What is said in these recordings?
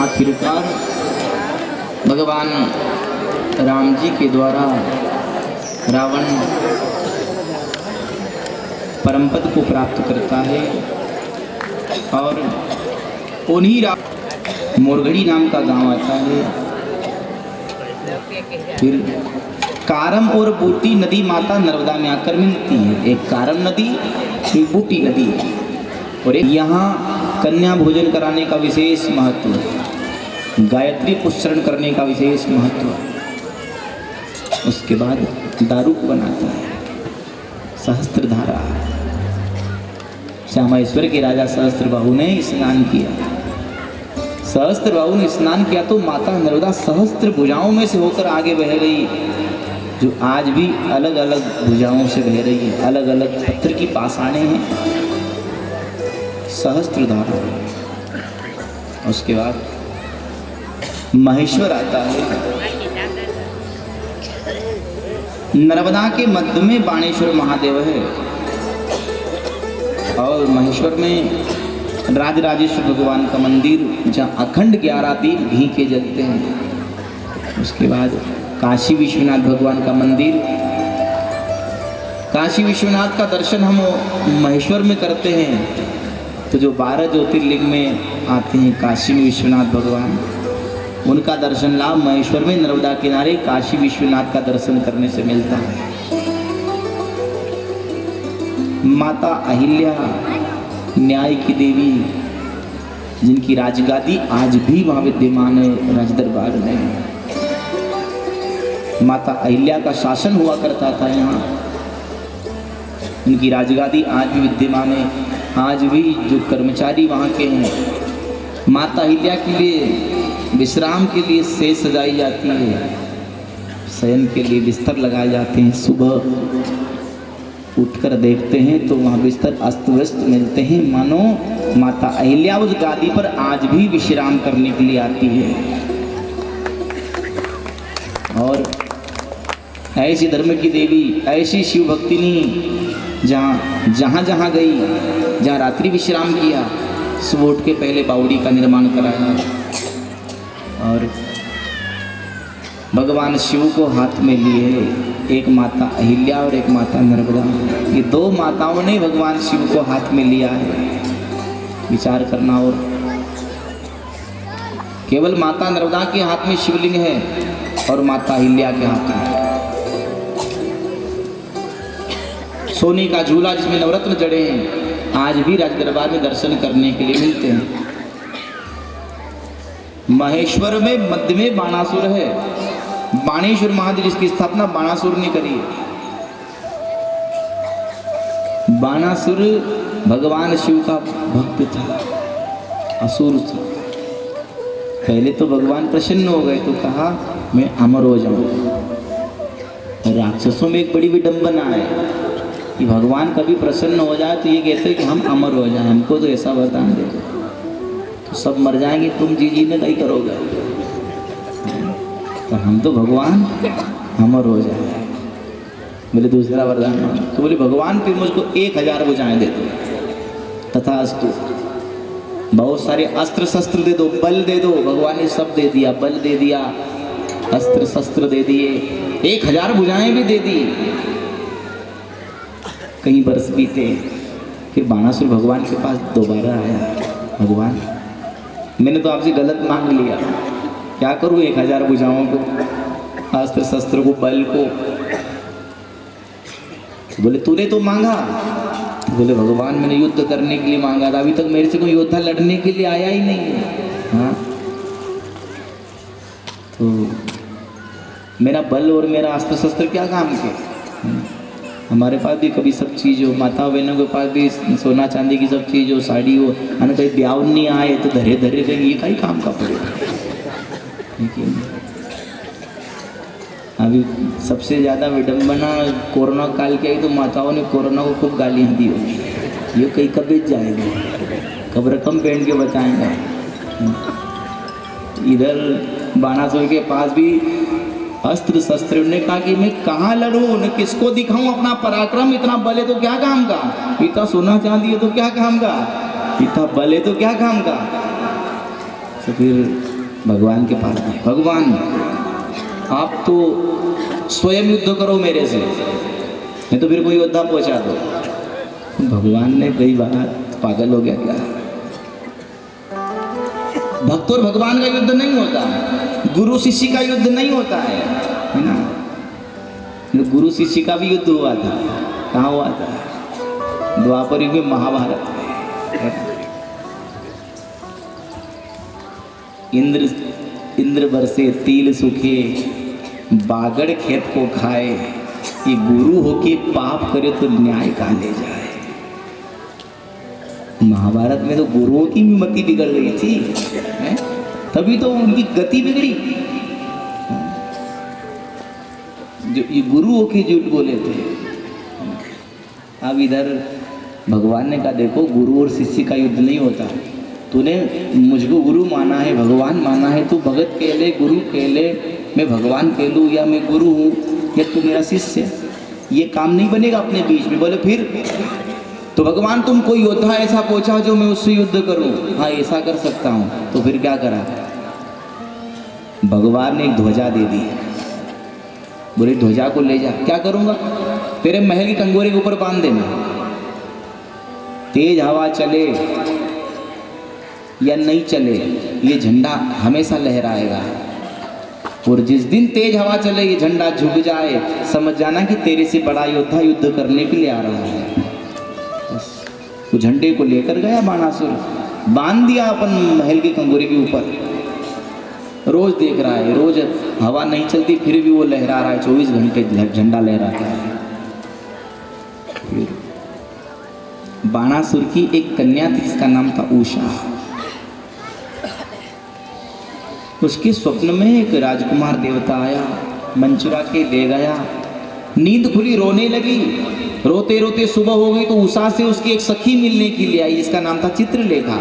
आखिरकार भगवान राम जी के द्वारा रावण परम पद को प्राप्त करता है और उन्हीं मोरगढ़ी नाम का गांव आता है। फिर कारम और बूटी नदी माता नर्मदा में आकर मिलती है। एक कारम नदी, एक बूटी नदी, और एक यहाँ कन्या भोजन कराने का विशेष महत्व, गायत्री पुष्करण करने का विशेष महत्व। उसके बाद दारू बनाता है सहस्त्रधारा। श्यामेश्वर के राजा सहस्त्रबाहु ने स्नान किया। सहस्त्रबाहु ने स्नान किया तो माता नर्मदा सहस्त्र भुजाओं में से होकर आगे बह गई, जो आज भी अलग अलग भुजाओं से बह रही है। अलग अलग पत्थर की पाषाणें हैं, सहस्त्रधारा। उसके बाद महेश्वर आता है। नर्मदा के मध्य में बाणेश्वर महादेव है और महेश्वर में राजराजेश्वर भगवान का मंदिर, जहाँ अखंड 11 दीप घी के जलते हैं। उसके बाद काशी विश्वनाथ भगवान का मंदिर। काशी विश्वनाथ का दर्शन हम महेश्वर में करते हैं, तो जो 12 ज्योतिर्लिंग में आते हैं काशी विश्वनाथ भगवान, उनका दर्शन लाभ महेश्वर में नर्मदा किनारे काशी विश्वनाथ का दर्शन करने से मिलता है। माता अहिल्या न्याय की देवी, जिनकी राजगादी आज भी वहाँ विद्यमान है राज दरबार में। माता अहिल्या का शासन हुआ करता था यहाँ, उनकी राजगादी आज भी विद्यमान है। आज भी जो कर्मचारी वहाँ के हैं, माता अहिल्या के लिए विश्राम के लिए सेज सजाई जाती है, शयन के लिए बिस्तर लगाए जाते हैं। सुबह उठकर देखते हैं तो वहाँ बिस्तर अस्त व्यस्त मिलते हैं, मानो माता अहिल्या उस गादी पर आज भी विश्राम करने के लिए आती है। और ऐसी धर्म की देवी, ऐसी शिव भक्तिनी, जहाँ जहाँ गई, जहाँ रात्रि विश्राम किया, सुबह उठ के पहले बावड़ी का निर्माण कराया और भगवान शिव को हाथ में लिए, एक माता अहिल्या और एक माता नर्मदा। ये 2 माताओं ने भगवान शिव को हाथ में लिया है। विचार करना। और केवल माता नर्मदा के हाथ में शिवलिंग है और माता अहिल्या के हाथ में सोने का झूला जिसमें नवरत्न जड़े हैं, आज भी राज दरबार में दर्शन करने के लिए मिलते हैं। महेश्वर में मध्य में बाणासुर है। बाणेश्वर महादेव जिसकी स्थापना बाणासुर ने करी है। बाणासुर भगवान शिव का भक्त था, असुर था। पहले तो भगवान प्रसन्न हो गए तो कहा मैं अमर हो जाऊं। राक्षसों में एक बड़ी विडंबना है कि भगवान कभी प्रसन्न हो जाए तो ये कहते हैं कि हम अमर हो जाएं, हमको तो ऐसा वरदान दे दो, तो सब मर जाएंगे, तुम जी ने नहीं करोगे, तो हम तो भगवान अमर हो जाए। बोले दूसरा वरदान, तो बोले भगवान फिर मुझको 1000 भुजाएं दे दो। तथास्तु, बहुत सारे अस्त्र शस्त्र दे दो, बल दे दो। भगवान ने सब दे दिया, बल दे दिया, अस्त्र शस्त्र दे दिए, 1000 भुजाएं भी दे दी। कई वर्ष बीते, फिर बाणासुर भगवान के पास दोबारा आया। भगवान, मैंने तो आपसे गलत मांग लिया, क्या करूँ 1000 भुजाओं को, अस्त्र शस्त्र को, बल को। बोले तूने तो मांगा। बोले भगवान मैंने युद्ध करने के लिए मांगा था, अभी तक मेरे से कोई योद्धा लड़ने के लिए आया ही नहीं है। हाँ, तो मेरा बल और मेरा अस्त्र शस्त्र क्या काम के? हमारे पास भी कभी सब चीज़ हो, माता बहनों के पास भी सोना चांदी की सब चीज़ हो, साड़ी हो, अन कहीं ब्याह नहीं आए तो धरे धरे रहेंगे, ये कहीं काम का पड़ेगा। अभी सबसे ज़्यादा विडम्बना कोरोना काल के आई तो माताओं ने कोरोना को खूब गालियाँ दी होगी, ये कहीं कब बेच जाएगा, कब रकम पहन के बचाएंगा। इधर बाणासुर के पास भी अस्त्र शस्त्र, ने कहा कि मैं कहाँ लड़ूं, न किसको दिखाऊं अपना पराक्रम, इतना बल है तो क्या काम का, इतना सोना चांदी है तो क्या काम का, इतना बल है तो क्या काम का। तो फिर भगवान के पास गए, भगवान आप तो स्वयं युद्ध करो मेरे से, नहीं तो फिर कोई योद्धा पहुंचा दो। भगवान ने कई बार पागल हो गया क्या? भक्त और भगवान का युद्ध नहीं होता, गुरु शिष्य का युद्ध नहीं होता है ना। गुरु शिष्य का भी युद्ध हुआ था, कहाँ हुआ था? द्वापर युग में, महाभारत में। इंद्र बरसे तिल सूखे, बागड़ खेत को खाए, ये गुरु होके पाप करे तो न्याय कहाँ ले जाए। महाभारत में तो गुरुओं की भी मति बिगड़ गई थी, है? तभी तो उनकी गति बिगड़ी। जो ये गुरु होके झूठ बोले थे। अब इधर भगवान ने कहा देखो गुरु और शिष्य का युद्ध नहीं होता, तूने मुझको गुरु माना है, भगवान माना है, तू भगत कह ले, गुरु कह ले, मैं भगवान कह लूँ या मैं गुरु हूँ या तू मेरा शिष्य, ये काम नहीं बनेगा अपने बीच में। बोले फिर तो भगवान तुम कोई योद्धा ऐसा पूछा जो मैं उससे युद्ध करूं। हाँ ऐसा कर सकता हूं। तो फिर क्या करा? भगवान ने एक ध्वजा दे दी, बोले ध्वजा को ले जा। क्या करूंगा? तेरे महल की कंगोरे के ऊपर बांध देना, तेज हवा चले या नहीं चले ये झंडा हमेशा लहराएगा, और जिस दिन तेज हवा चले ये झंडा झुक जाए समझ जाना कि तेरे से बड़ा योद्धा युद्ध करने के लिए आ रहा है। वो झंडे को लेकर गया बाणासुर, बांध दिया अपन महल के कंगोरे के ऊपर। रोज देख रहा है, रोज हवा नहीं चलती फिर भी वो लहरा रहा है, 24 घंटे झंडा लहराता है। फिर बाणासुर की एक कन्या थी, जिसका नाम था उषा। उसके स्वप्न में एक राजकुमार देवता आया, मन चुरा के ले गया। नींद खुली, रोने लगी, रोते रोते सुबह हो गई तो उषा से उसकी एक सखी मिलने के लिए आई, जिसका नाम था चित्रलेखा।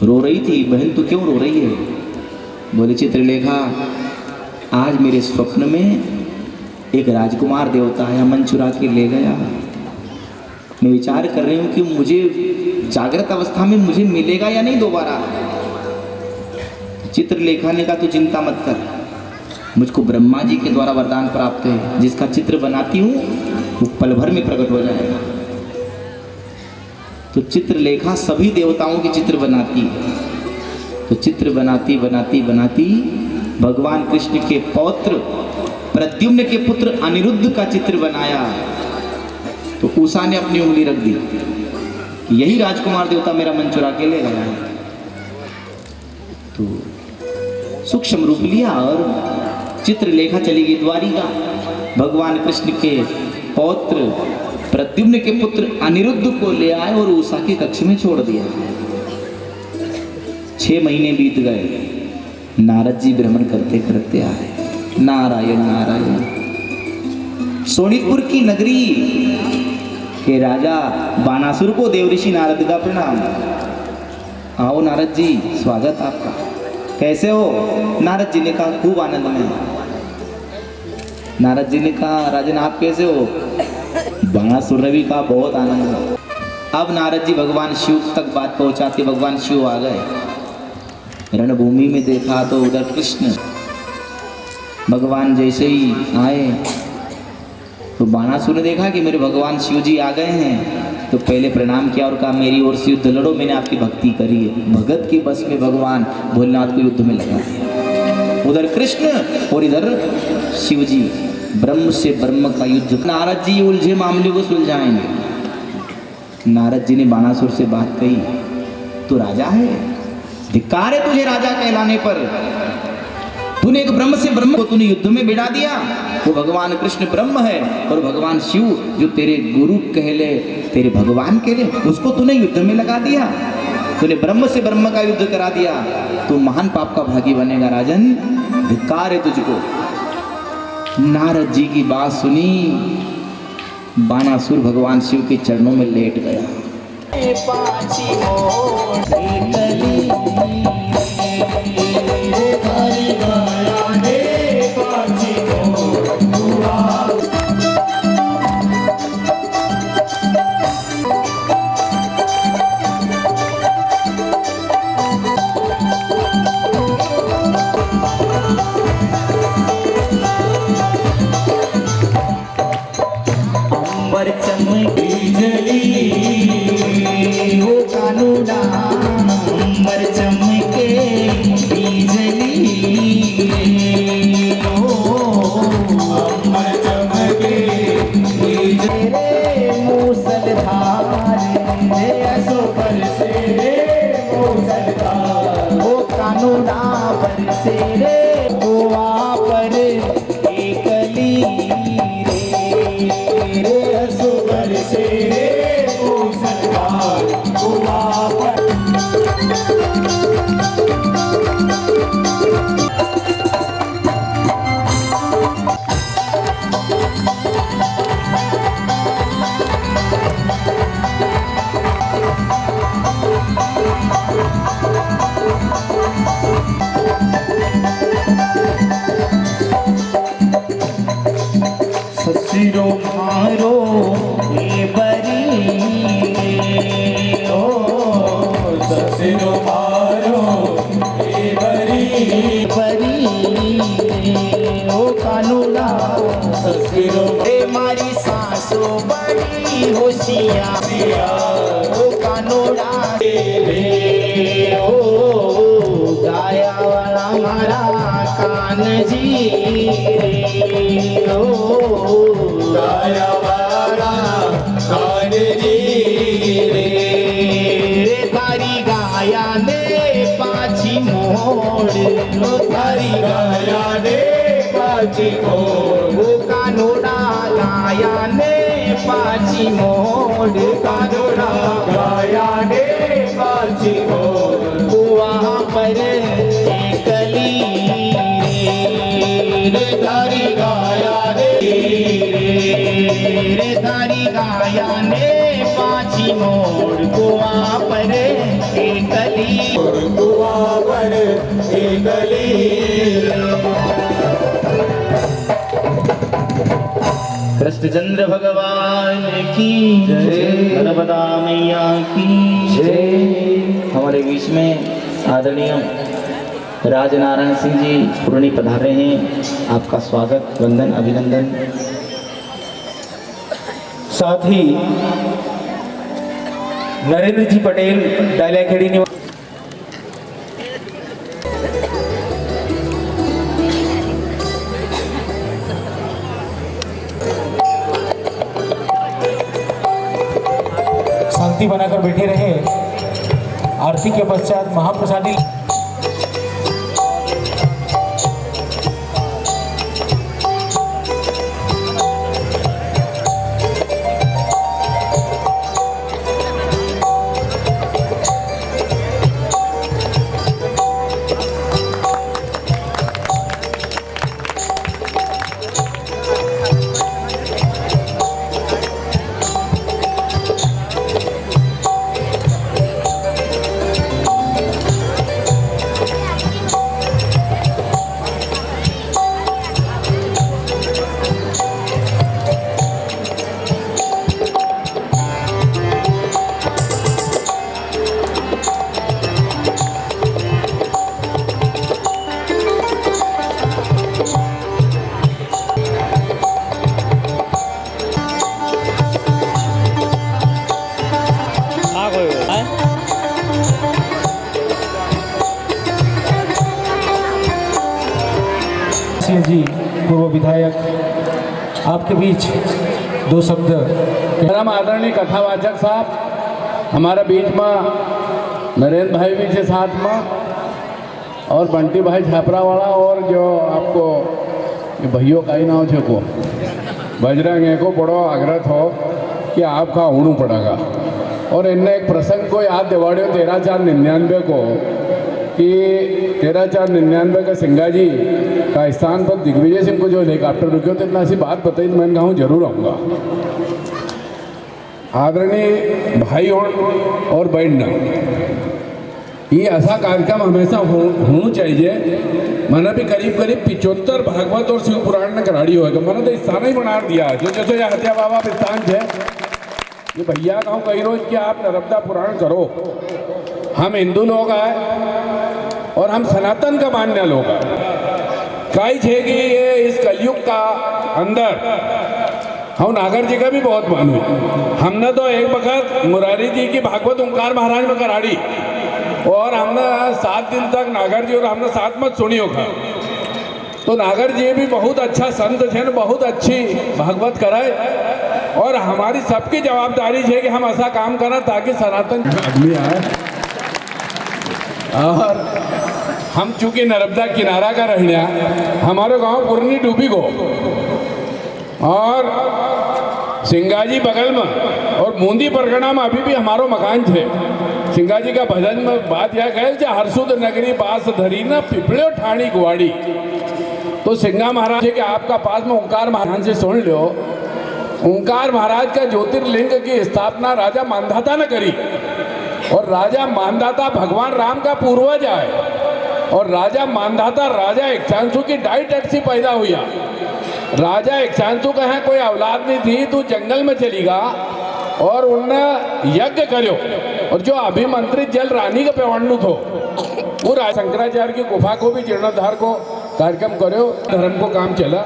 रो रही थी, बहन तू क्यों रो रही है? बोले चित्रलेखा आज मेरे स्वप्न में एक राजकुमार देवता आया, मन चुरा के ले गया। मैं विचार कर रही हूँ कि मुझे जागृत अवस्था में मुझे मिलेगा या नहीं दोबारा। चित्रलेखा ने कहा तू चिंता मत कर, मुझको ब्रह्मा जी के द्वारा वरदान प्राप्त है, जिसका चित्र बनाती हूँ वो पल भर में प्रकट हो जाएगा। तो चित्रलेखा सभी देवताओं के चित्र बनाती है। तो चित्र बनाती बनाती बनाती भगवान कृष्ण के पौत्र प्रद्युम्न के पुत्र अनिरुद्ध का चित्र बनाया। तो उषा ने अपनी उंगली रख दी कि यही राजकुमार देवता मेरा मन चुरा के ले गया है। तो सूक्ष्म रूप लिया और चित्रलेखा चली गई द्वारिका। भगवान कृष्ण के पौत्र प्रद्युम्न के पुत्र अनिरुद्ध को ले आए और उषा के कक्ष में छोड़ दिया। 6 महीने बीत गए, नारद जी भ्रमण करते करते आए। नारायण नारायण। सोनितपुर की नगरी के राजा बाणासुर को देवऋषि नारद का प्रणाम। आओ नारद जी, स्वागत आपका। कैसे हो? नारद जी ने कहा खूब आनंद में। नारद जी ने कहा राजन आप कैसे हो? बाणासुर ने भी कहा बहुत आनंद में। अब नारद जी भगवान शिव तक बात पहुंचाते, भगवान शिव आ गए। रणभूमि में देखा तो उधर कृष्ण। भगवान जैसे ही आए तो बाणासुर ने देखा कि मेरे भगवान शिव जी आ गए हैं, तो पहले प्रणाम किया और कहा मेरी ओर से युद्ध लड़ो, मैंने आपकी भक्ति करी है। भगत के बस में भगवान भोलेनाथ को युद्ध में लगा दिया। उधर कृष्ण और इधर शिव जी, ब्रह्म से ब्रह्म का युद्ध। नारद जी उलझे मामले को सुलझाएंगे। नारद जी ने बाणासुर से बात कही, तू राजा है, धिक्कार है तुझे राजा कहलाने पर। तूने एक ब्रह्म से ब्रह्म को तूने युद्ध में भिड़ा दिया। वो भगवान कृष्ण ब्रह्म है और भगवान शिव जो तेरे गुरु कहले, तेरे भगवान कहले, उसको तूने युद्ध में लगा दिया। तूने ब्रह्म से ब्रह्म का युद्ध करा दिया, तू महान पाप का भागी बनेगा राजन, धिक्कार है तुझको। नारद जी की बात सुनी, बाणासुर भगवान शिव के चरणों में लेट गया। तुम्हारो बरी बरी ओ कानूड़ा ससुरो ए मारी सासू बड़ी होशियार ओ कानूड़ा रे ओ गाया वाला मारा कान जी रे ओ गाया वाला कान जी रे रे तारी गाया ने पाछी मोड़ तारी गाया ने पाची को वो कानूड़ा गाया ने पाछी मोड़ कानोड़ा गाया ने पाची को वहाँ पर एकली रे तारी गाया ने रे तारी गाया ने पाछी मोड़ वहाँ पर एकली दुआ पर गली कृष्णचंद्र भगवान की जय, नर्मदा मैया की जय। हमारे बीच में आदरणीय राजनारायण सिंह जी पुरानी पधारे हैं। आपका स्वागत, वंदन, अभिनंदन। साथ ही नरेंद्र जी पटेल डायलाखेड़ी निवासी शांति बनाकर बैठे रहे। आरती के पश्चात महाप्रसादी जी पूर्व विधायक आपके बीच दो शब्द। परम आदरणीय कथावाचक साहब हमारे बीच में नरेंद्र भाई भी थे साथ में, और बंटी भाई छापरावाला, और जो आपको भाइयों का ही नाम छे को बजरंग को बड़ो आग्रह हो कि आपका होना पड़ेगा। और इनने एक प्रसंग को याद दिवाड़ियों 13/4/99 को कि 13/4/99 का सिंगा जी का स्थान पर दिग्विजय सिंह को जो हेलीकॉप्टर रुके तो इतना सी बात बताई तो मैंने कहा जरूर आऊँगा। आदरणीय भाई और बहन, ये ऐसा कार्यक्रम हमेशा होना चाहिए। मैंने भी करीब 75 भागवत और शिव पुराण ने कराड़ी होगा। मैंने तो स्थान ही बना दिया जो जैसे ये हत्या बाबा स्थान है। ये भैया कहूँ कही रोज कि आप नर्मदा पुराण करो। हम हिंदू लोग आए और हम सनातन का मानने लोग आए। कई छे कि ये इस कलयुग का अंदर हम नागर जी का भी बहुत मानू। हमने तो एक वक्त मुरारी जी की भागवत ओंकार महाराज में कराड़ी, और हमने 7 दिन तक नागर जी और हमने साथ में सुनी होगा। तो नागर जी भी बहुत अच्छा संत थे, बहुत अच्छी भागवत कराए, और हमारी सबकी जवाबदारी है कि हम ऐसा काम करें ताकि सनातन आदमी आए। और हम चूंकि नर्मदा किनारा का रहना, हमारे गांव पुरनी डूबी को और सिंगाजी बगल में और बूंदी परगना में अभी भी हमारो मकान थे। सिंगाजी का भजन में बात यह कहे हरसुद नगरी पास धरी ना पिपड़ो ठाणी गुआड़ी। तो सिंगा महाराज कि आपका पास में ओंकार महाराज से सुन लो। ओंकार महाराज का ज्योतिर्लिंग की स्थापना राजा मानधाता ने करी, और राजा मानधाता भगवान राम का पूर्वज है। और राजा मानधाता राजा इक्ष्वाकु की डाइट से पैदा हुआ। राजा इक्ष्वाकु का है कोई औलाद नहीं थी, तो जंगल में चली गा और उन्होंने यज्ञ करो और जो अभिमंत्रित जल रानी का पेवाणु थो वो शंकराचार्य की गुफा को भी जीर्णोद्धार को कार्यक्रम करो धर्म को काम चला।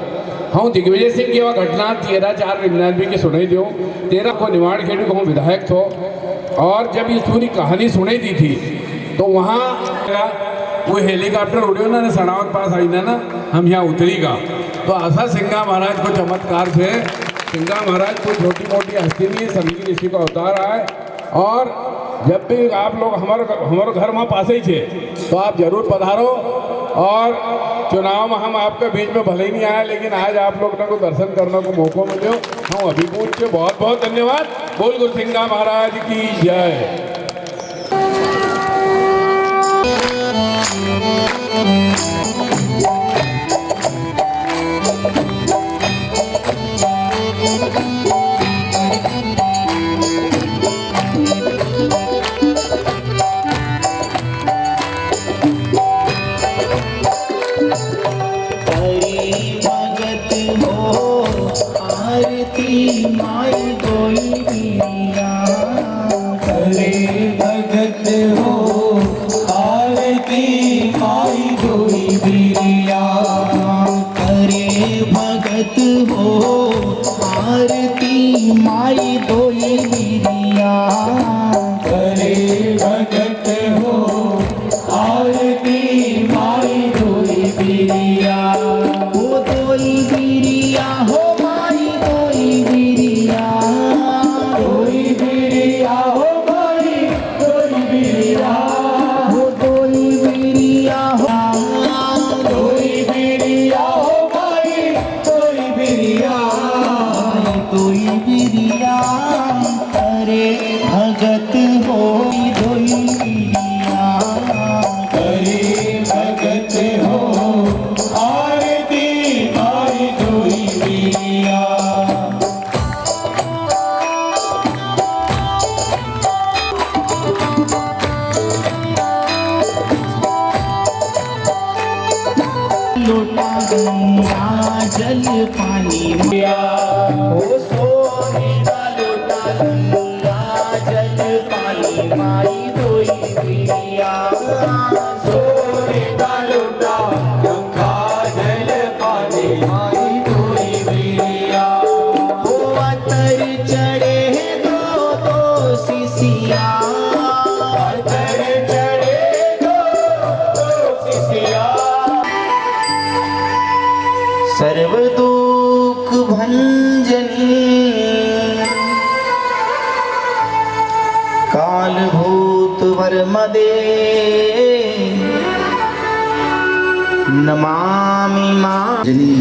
हाँ दिग्विजय सिंह की वह घटना 13/4/99 की सुनाई दो 13 को निवाड़ खेड़ी को विधायक थो और जब ये पूरी कहानी सुनाई दी थी तो वहाँ वो हेलीकॉप्टर उड़ियो ना सड़ावत पास आई ना हम यहाँ उतरी का तो ऐसा सिंगा महाराज को चमत्कार थे। सिंगा महाराज कोई छोटी मोटी हस्ती नहीं है, संगीत ऋषि का अवतार है। और जब भी आप लोग हमारे घर वहाँ पास ही थे तो आप जरूर पधारो। और चुनाव में हम आपके बीच में भले ही नहीं आया लेकिन आज आप लोग को दर्शन करने को मौका मिले। हम अभी पूछ के बहुत बहुत धन्यवाद। बोल गुरु सिंगा महाराज की जय। माई कोई बिरिया करे भगत हो आरती माई कोई बिरिया करे भगत हो आरती माई दोई बिरिया करे भगत हो आरती माई कोई बिरिया हो दोई बिरिया हो माई दोई बिरिया कोई बिरिया हो माई कोई बिरिया हो दोई बिरिया हो कोई बिरिया हो माई कोई बिरिया दोई बिरिया करे भगत हो दोई बिरिया करे भगत हो आरती माई कोई बिरिया लोटा गंगा जल पानी हो सोने का लोटा गंगा जल पानी माई दोई बिरिया सोने का लोटा गंगा जल पानी माई कोई बिरिया हो अतर चढ़े दो शिशिया अतर चढ़े दो शिष्या सर्व दुख भंजनी काल भूत वर्मदे नमामि मां जनी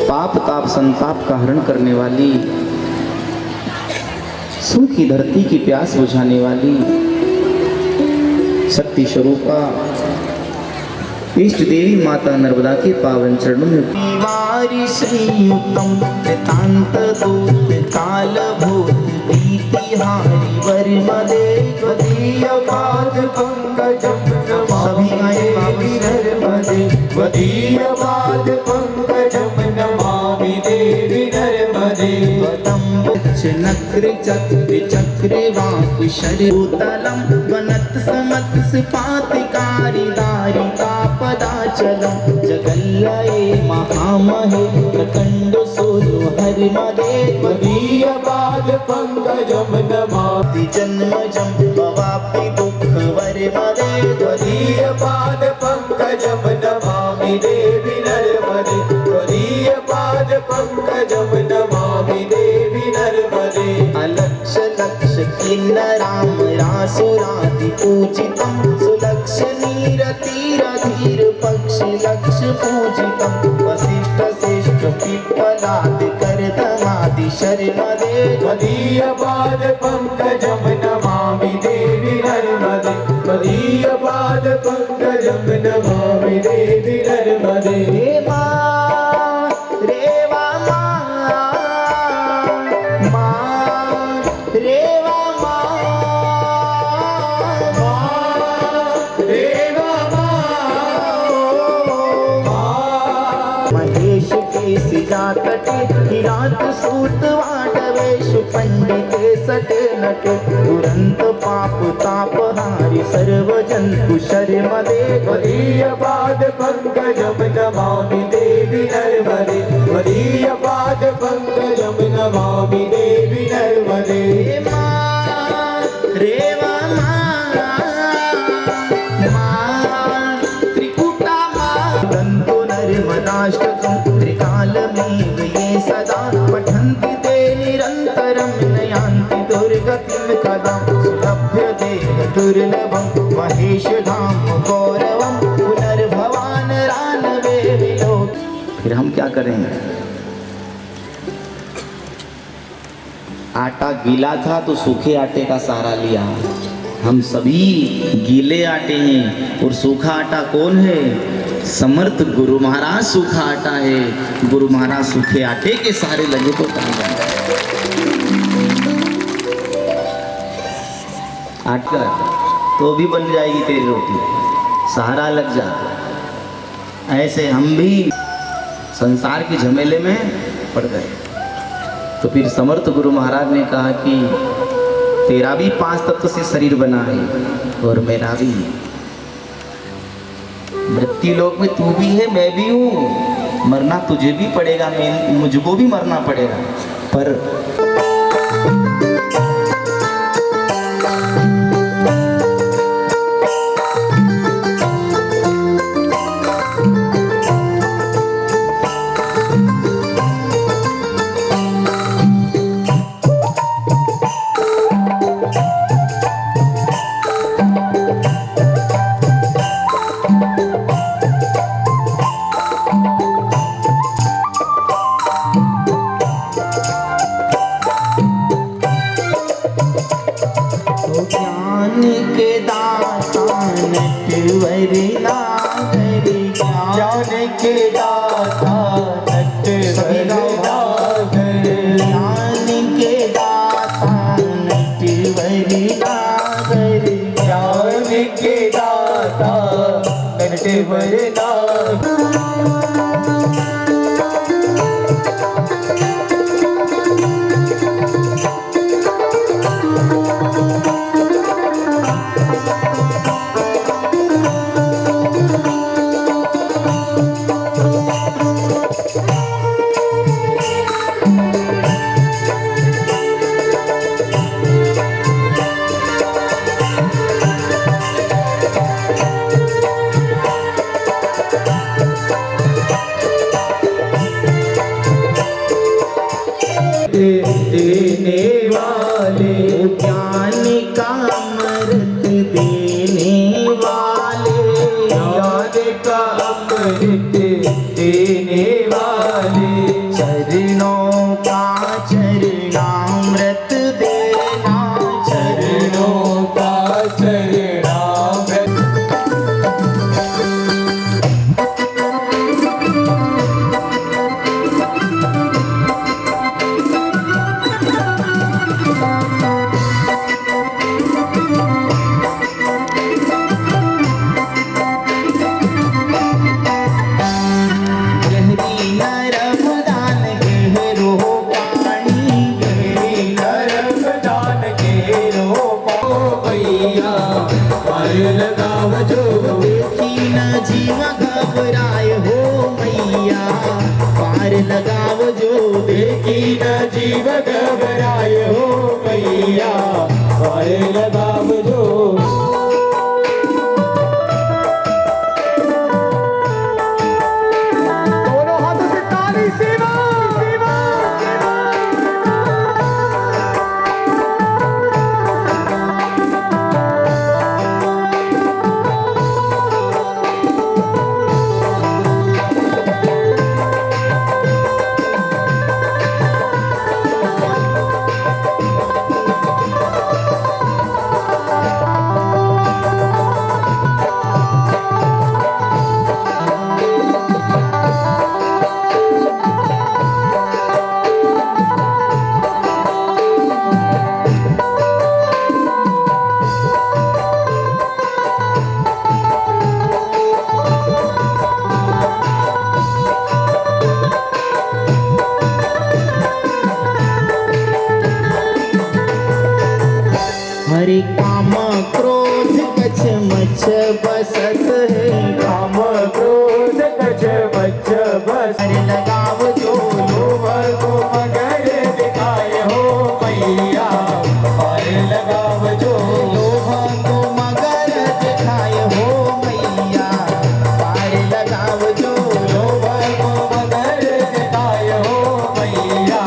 पाप ताप संताप का हरण करने वाली सूखी धरती की प्यास बुझाने वाली शक्ति स्वरूपा इष्ट देवी माता नर्मदा के पावन चरणों में वारी संयुतम नितांत दूत काल भूत भीति हारी वर्मदे वदीय पाद पंकजम सभी आए नमामि नर्मदे वदीय पाद पंकजम नमामि देवी नर्मदे नक्र चक्र चक्र वाकुशरूतलम वनत समत स्पातिकारी दारिका पदाचलम जगल्लये महामहे प्रकंड सोनु हरिमदे वदीय पाद पंकजम नमामि जन्मजम भवाप्ति दुख वर्मदे वदीय पाद पंकजम नमामि देवी नर्मदे वदीय पाद पंकजम नमामि देवी नर्मदे अलक्ष लक्ष किन्नराम रासुरादि पूजितं सुलक्ष नीर तीर धीर पक्षि लक्ष पूजितं वसिष्ठ श्रेष्ठ पिप्पलादि कर्दमादि शर्मदे वदीय पाद पंकजम नमामि देवी नर्मदे वदीय पाद पंकजम नमामि देवी नर्मदे रे मां रेवा मां रेवा महेश के सिजा कटे किरात सूत वाटवेश पंडिते सटे नटे तुरंत पाप ताप हारी सर्व जंतु शर्म दे मदीयपाद पंकजम नमामि देवी नर्मदे मदीयपाद पंकजम नमामि देवी नर्मदे रेवा त्रिकुटा दंतो नर्मदाष्टकं त्रिकालमेव ये सदा पठन्ति ते निरन्तरं नयान्ति दुर्गतिं कदा सुलभ्यते दुर्लभं महेशधाम गौरवं पुनर्भवान् रानवे विलोक। फिर हम क्या करेंगे? आटा गीला था तो सूखे आटे का सहारा लिया। हम सभी गीले आटे हैं और सूखा आटा कौन है? समर्थ गुरु महाराज सूखा आटा है। गुरु महाराज सूखे आटे के सहारे लगे तो कहाँ जाए? आटा तो भी बन जाएगी तेरी रोटी, सहारा लग जा। ऐसे हम भी संसार के झमेले में पड़ गए। तो फिर समर्थ गुरु महाराज ने कहा कि तेरा भी 5 तत्व से शरीर बना है और मेरा भी। मृत्यु लोक में तू भी है, मैं भी हूँ। मरना तुझे भी पड़ेगा, मुझको भी मरना पड़ेगा। पर देने वाले ज्ञान का अमृत देने वाले, ज्ञान का अमृत देने वाले, चरणों का चरणामृत देना, चरणों का चरणामृत। लगाव जो देखी न जीव घबराए हो मैया, पार लगाव जो देखी न जीव घबराए हो मैया, पार लगाव जो। दोनों हाथों से ताली सेवा। मच्छ बसत है काम क्रोध कछ मच्छ बस अरे लगाव जो लोभ को मगर दिखाए हो मैया पार लगाव जो लोभ को मगर दिखाए हो मैया पार लगाव जो लोभ को मगर दिखाए हो मैया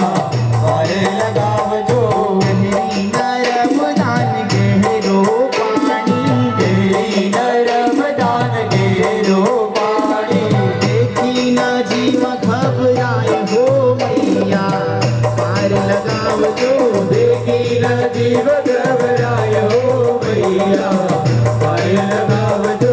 पार लगाव जो गहरी नरम दान गहरो पानी तेरी नरम दान गेरो पानी देखी न जीव घबराए हो मैया पार लगाव जो देखी न जीव घबराए हो मैया पार लगाव जो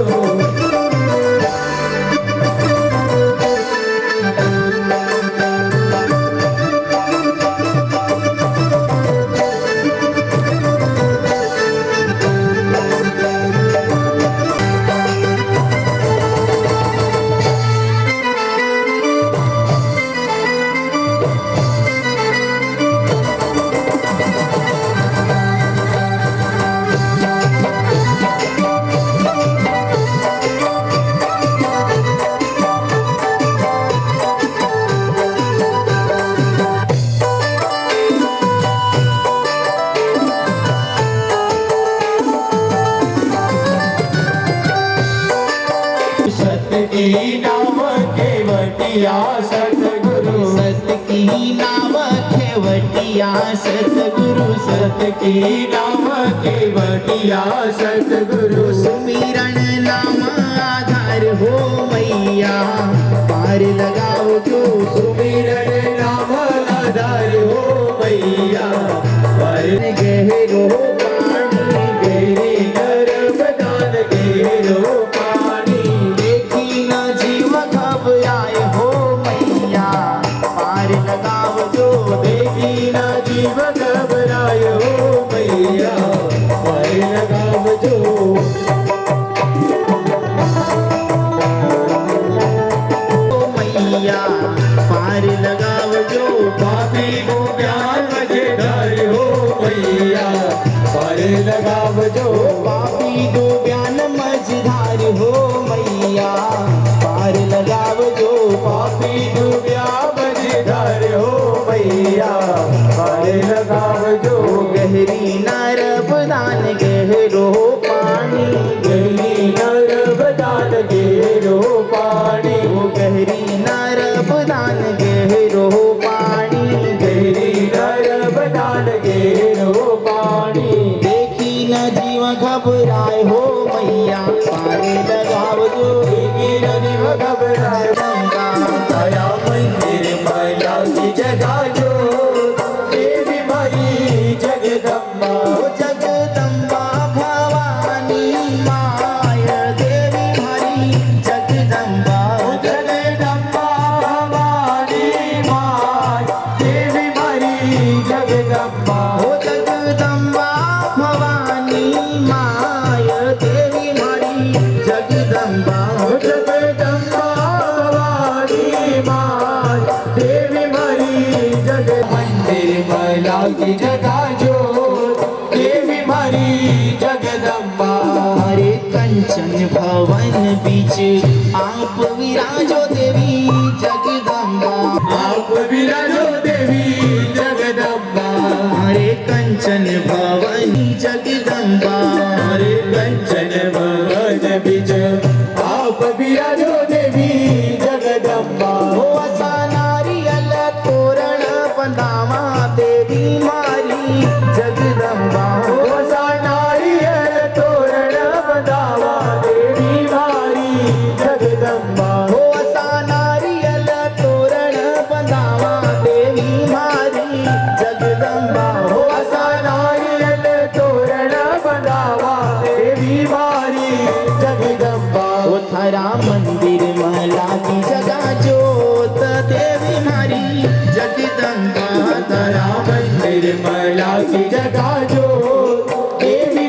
सत्य की नाम केवटिया सतगुरु सत की नाम खेवटिया सतगुरु सत्य की नाम केवटिया सतगुरु सुमिरन नाम आधार हो मैया पार लगाओ जो सुमिरन नाम आधार हो मैया पर गहरो पानी गेरी नरम दान गेरो पानी देखी न जीव घबराए हो मैया पार लगाओ जो देखी न जीव घबराए हो मैया पर लगाव जो मैया पार लगाओ जो पापी को प्यार मजेदार हो मैया पर लगाव जो पापी को ज्ञान मझधार हो मैया पार लगाव जो पापी डूब्या मजेदार हो मैया पर लगाव जो गहरी नरब दान गहरो पानी गली नरम दान गेरो पानी गहरी नरब दान गहरो पानी गली नरम दान गेरो पानी देखी न जीव घबराए हो मैया पार लगाव जो गिरनी घबराए गंगा आया मंदिर माया की जगह जो देवी माई जगदम्बा जगदम्बा भवानी माय देवी हरी जगदम्बा जगदम्बा भवानी माय देवी माई जगदम्बा ओ जगदम्बा भवानी माय देवी हरी जगदम्बा जगदम्बा भवानी माय देवी माई जग मंदिर माया की जगह जो देवी माई जगदम्बा हरे कंचन भवन बीच आप विराजो देवी जगदम्बा आप विराजो देवी जगदम्बा हरे कंचन भवन जगदम्बा हरे कंचन भवन बीच आप विराजो देवी जगदम्बा हो असा नारियल तोरण बंधावा देवी मारी जगदम्बा होसा नारियल तोरण बंधावा देवी मारी जगदम्बा हो असा नारियल तोरण बंधावा देवी मारी जगदम्बा हो होसा नारियल तोरण बंधावा देवी मारी जगदम्बा हो थारा मंदिर महला की जगह जोत देवी मारी जगदम्बा तारा मंदिर मला की जगह जो देवी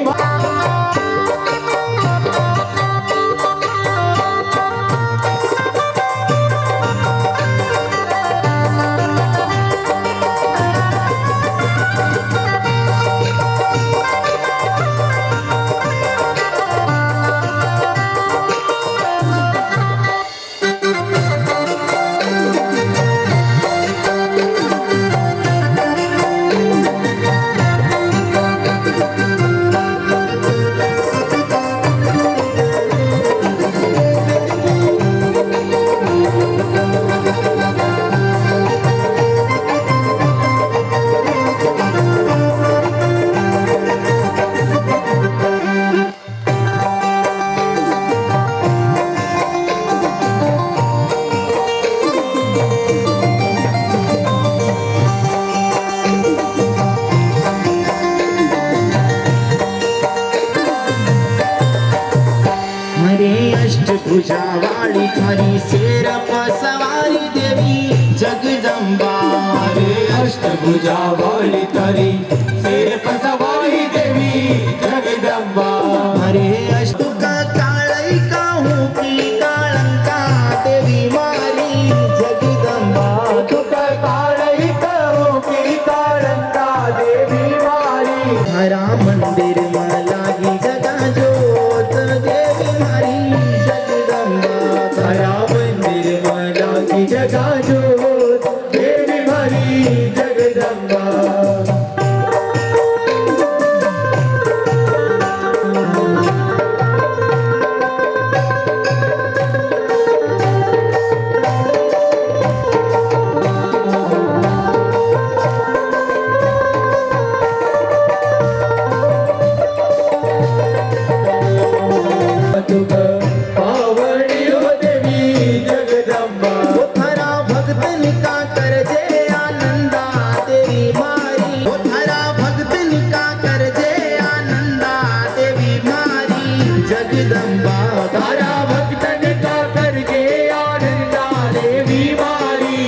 अष्टभुजा वाली थारी शेर पर सवारी देवी जगदम्बा रे अष्टभुजा वाली तारी शेर पर सवारी देवी जगदम्बा अरे अष्टुक काळई काहू की काळंका देवी मारी जगदम्बा तुक काळई कहो की काळंका देवी मारी हरा मंदिर में लागी जगा जोत देवी मारी जगदम्बा हरा मंदिर में लागी जगा जोत देवी मारी जगदम्बा तुक पावनी हो देवी जगदम्बा वो थरा भक्तन का कर जे आनंदा देवी मारी वो थरा भक्तन का कर जे आनंदा देवी मारी जगदम्बा तारा भक्तन का करके आनंदा देवी मारी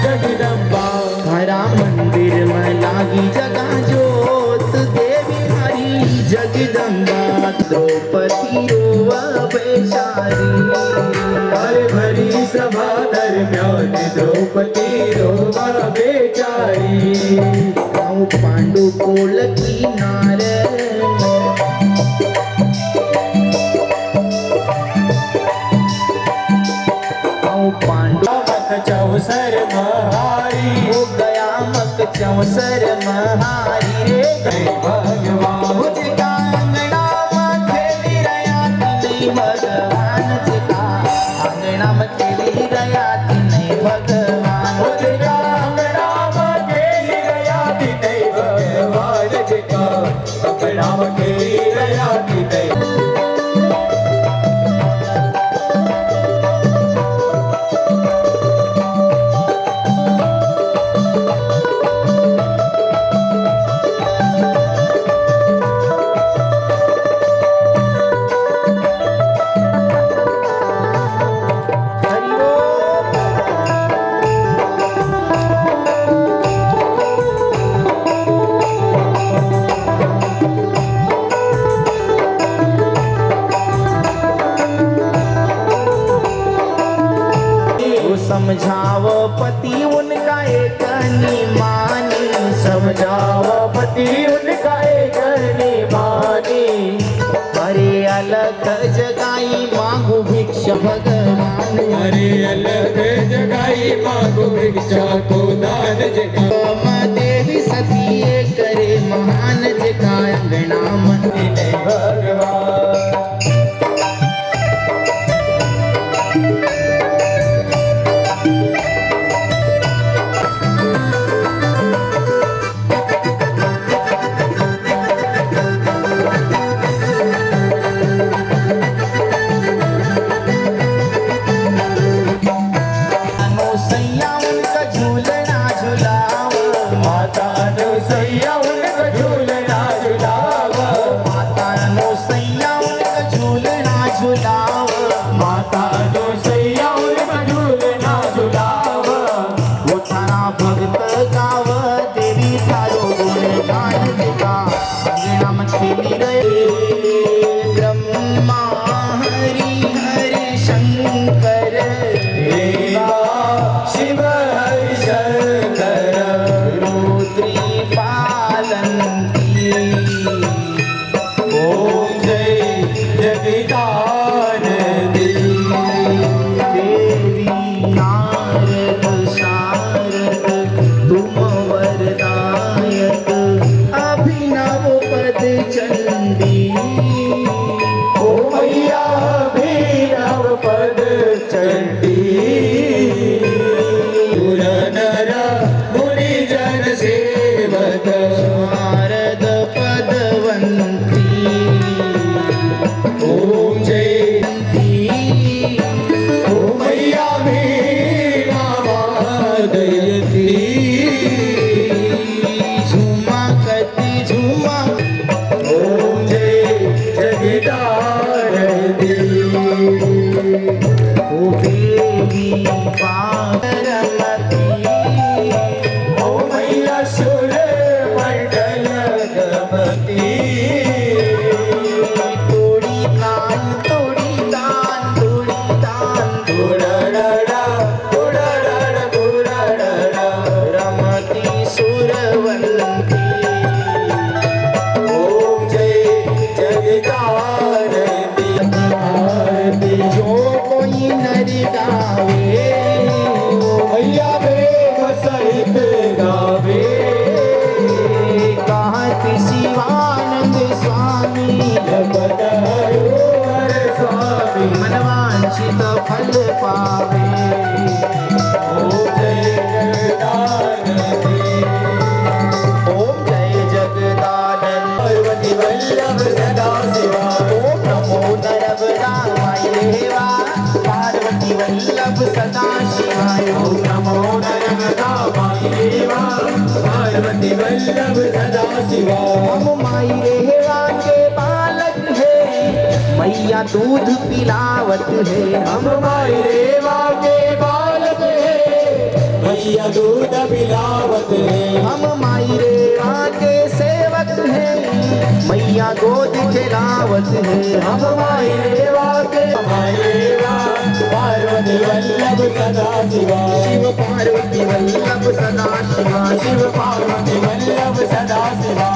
जगदम्बा हरा मंदिर में लागी जगा जोत देवी मारी जगदम्बा द्रौपदी रोवा बेचारी हर भरी सभा दरम्यान द्रौपदी रोवा बेचारी गाँव पांडु कोल किनारे गाँव पांडु मत चौसर महारी हो गया मत चौसर महारी रे जय भगवान मुझका अंगना में खेली रया नहीं भगवान जिका अंगना में खेली रया नहीं भगवान मुझका अंगना में खेली रया थी नहीं भगवान जिका अंगना में खेली रया थी नहीं हरि ओम वो समझाओ पति उनका एक मानी समझाओ पति उनका एक मानी अरे अलग जगाई मांगू भिक्षा भगवान अरे अलग जगाई मांगो भिक्षा को दान जगा माँ देवी सती करे महान जगा अंगना मंदिर भगवान अनुसैया उनका झूलना झुलाव माता अनुसैया उनका झूलना झुलावा माता अनुसैया उनका झूलना झुलाव माता अनुसैया उनका झूलना झुलावा वो थारा भक्त गाव देवी थारो गुणगान दिखा अंगना में खेली रहे ब्रह्मा हरि हरि शंकर देवा शिव हरि शंकर रुद्री पालंती ओम जय जगदानंदी देवी नारद शारद तुम वरदायक अभिनव पद चंडी ओ मैया भीरव पद चंडी सुर नर मुनि जन सेवक शारद पदवंती ओम जय ती ओ मैया मीरा दयती झुमा कति झुमा ओम जय जगदानंदी गावे मैया प्रेम सहित गावे कहत शिवानंद स्वामी जगत हर स्वामी मनवांछित फल पावे। ओम जय जगदानंद पार्वती वल्लभ सदा शिवा ओम नमो नरवदाय देवा पार्वती वल्लभ सदा शिवाय। ओम नमो नरवदाय देवा पार्वती वल्लभ सदा शिवा हम माई रेवा के बालक है मैया दूध पिलावत है। हम माई रेवा के बालक है मैया दूध पिलावत है हम माई रेवा के सेवक है मैया गोद खिलावत है। हम माई रेवा के माई रेवा पार्वती वल्लभ सदा शिवा शिव पार्वती वल्लभ सदा शिवा शिव पार्वती वल्लभ सदा शिवा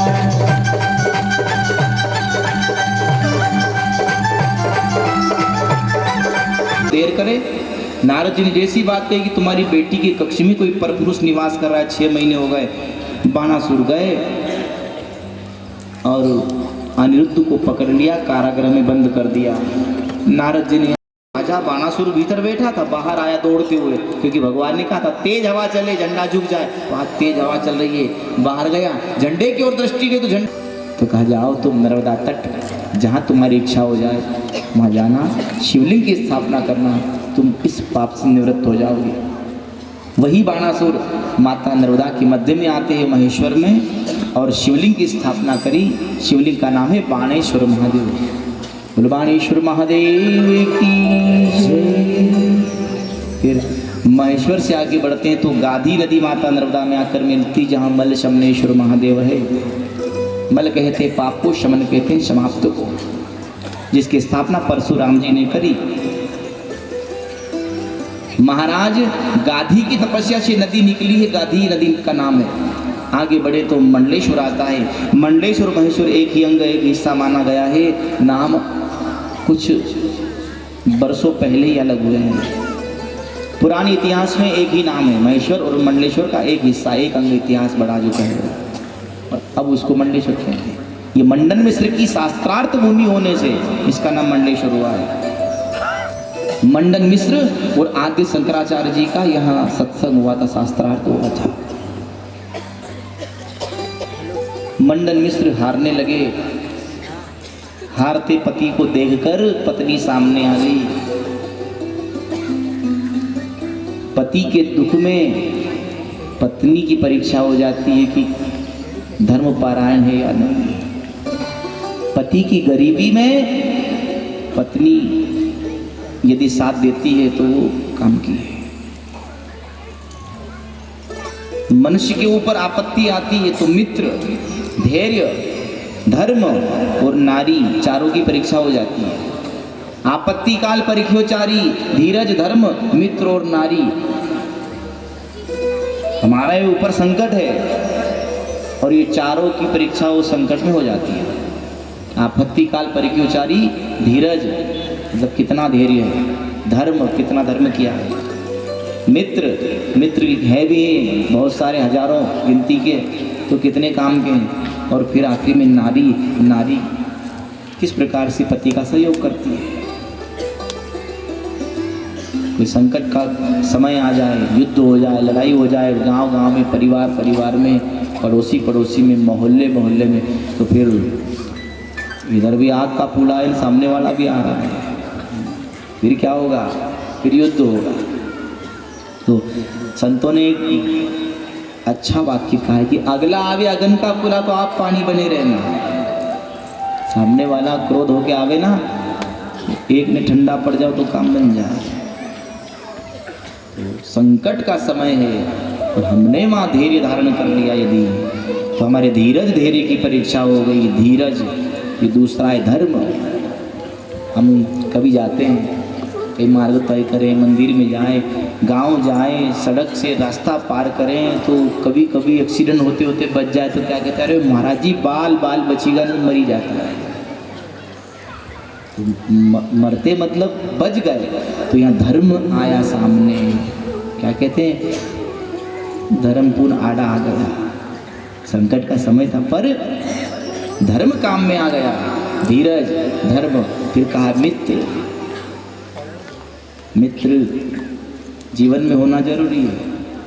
देर करे। नारद जी ने जैसी बात कही कि तुम्हारी बेटी के कक्ष में कोई परपुरुष निवास कर रहा है, 6 महीने हो गए। बाणासुर गए और अनिरुद्ध को पकड़ लिया, कारागृह में बंद कर दिया। नारद जी ने राजा बाणासुर भीतर बैठा था, बाहर आया दौड़ते हुए, क्योंकि भगवान ने कहा था तेज हवा चले झंडा झुक जाए। वहाँ तेज हवा चल रही है, बाहर गया, झंडे की ओर दृष्टि गई तो झंडा तो कहा जाओ तुम नर्मदा तट, जहाँ तुम्हारी इच्छा हो जाए वहाँ जाना, शिवलिंग की स्थापना करना, तुम इस पाप से निवृत्त हो जाओगे। वही बाणासुर माता नर्मदा के मध्य में आते हैं महेश्वर में और शिवलिंग की स्थापना करी। शिवलिंग का नाम है बाणेश्वर महादेव। बोलो बाणेश्वर महादेव की जय। फिर महेश्वर से आगे बढ़ते हैं तो गाधी नदी माता नर्मदा में आकर मिलती, जहाँ मल शमनेश्वर महादेव है। मल कहते पाप को, शमन कहते हैं समाप्त को, जिसकी स्थापना परशुराम जी ने करी। महाराज गाधी की तपस्या से नदी निकली है, गाधी नदी का नाम है। आगे बढ़े तो मंडलेश्वर आता है। मंडलेश्वर महेश्वर एक ही अंग, एक हिस्सा माना गया है। नाम कुछ बरसों पहले ही अलग हुए हैं। पुराने इतिहास में एक ही नाम है, महेश्वर और मंडलेश्वर का एक हिस्सा, एक अंग इतिहास बढ़ा चुका है और अब उसको मंडलेश्वर कहते हैं। ये मंडन मिश्र की शास्त्रार्थ भूमि होने से इसका नाम मंडलेश्वर हुआ है। मंडन मिश्र और आद्य शंकराचार्य जी का यहाँ सत्संग हुआ था, शास्त्रार्थ हुआ था। मंडन मिश्र हारने लगे। हारते पति को देखकर पत्नी सामने आ गई। पति के दुख में पत्नी की परीक्षा हो जाती है कि धर्म पारायण है या नहीं। पति की गरीबी में पत्नी यदि साथ देती है तो वो काम की है। मनुष्य के ऊपर आपत्ति आती है तो मित्र, धैर्य, धर्म और नारी चारों की परीक्षा हो जाती है। आपत्ति काल परीक्षोचारी, धीरज, धर्म, मित्र और नारी। हमारे ऊपर संकट है और ये चारों की परीक्षा उस संकट में हो जाती है। आपत्ति काल परीक्षोचारी, धीरज मतलब कितना धैर्य है, धर्म कितना धर्म किया है, मित्र, मित्र है भी बहुत सारे हजारों गिनती के तो कितने काम के हैं, और फिर आखिर में नारी, नारी किस प्रकार से पति का सहयोग करती है। कोई संकट का समय आ जाए, युद्ध हो जाए, लड़ाई हो जाए, गांव गांव में, परिवार परिवार में, पड़ोसी पड़ोसी में, मोहल्ले मोहल्ले में, तो फिर इधर भी आग का पुलायन, सामने वाला भी आ रहा है, फिर क्या होगा, फिर युद्ध होगा। तो संतों ने एक अच्छा वाक्य कहा है कि अगला आवे अगन का पुला तो आप पानी बने रहना। सामने वाला क्रोध होके आवे ना, एक ने ठंडा पड़ जाओ तो काम बन जाए। तो संकट का समय है और हमने वहाँ धैर्य धारण कर लिया यदि, तो हमारे धीरज, धैर्य की परीक्षा हो गई। धीरज ये दूसरा है धर्म। हम कभी जाते हैं, कई मार्ग तय करें, मंदिर में जाएं, गांव जाएं, सड़क से रास्ता पार करें, तो कभी कभी एक्सीडेंट होते होते बच जाए तो क्या कहते हैं, अरे महाराज जी बाल बाल बचेगा नहीं, मरी जाता है। तो मरते मतलब बच गए। तो यहाँ धर्म आया सामने, क्या कहते हैं, धर्मपूर्ण आड़ा आ गया। संकट का समय था पर धर्म काम में आ गया, धीरज धर्म। फिर कहा मित्र, मित्र जीवन में होना जरूरी है,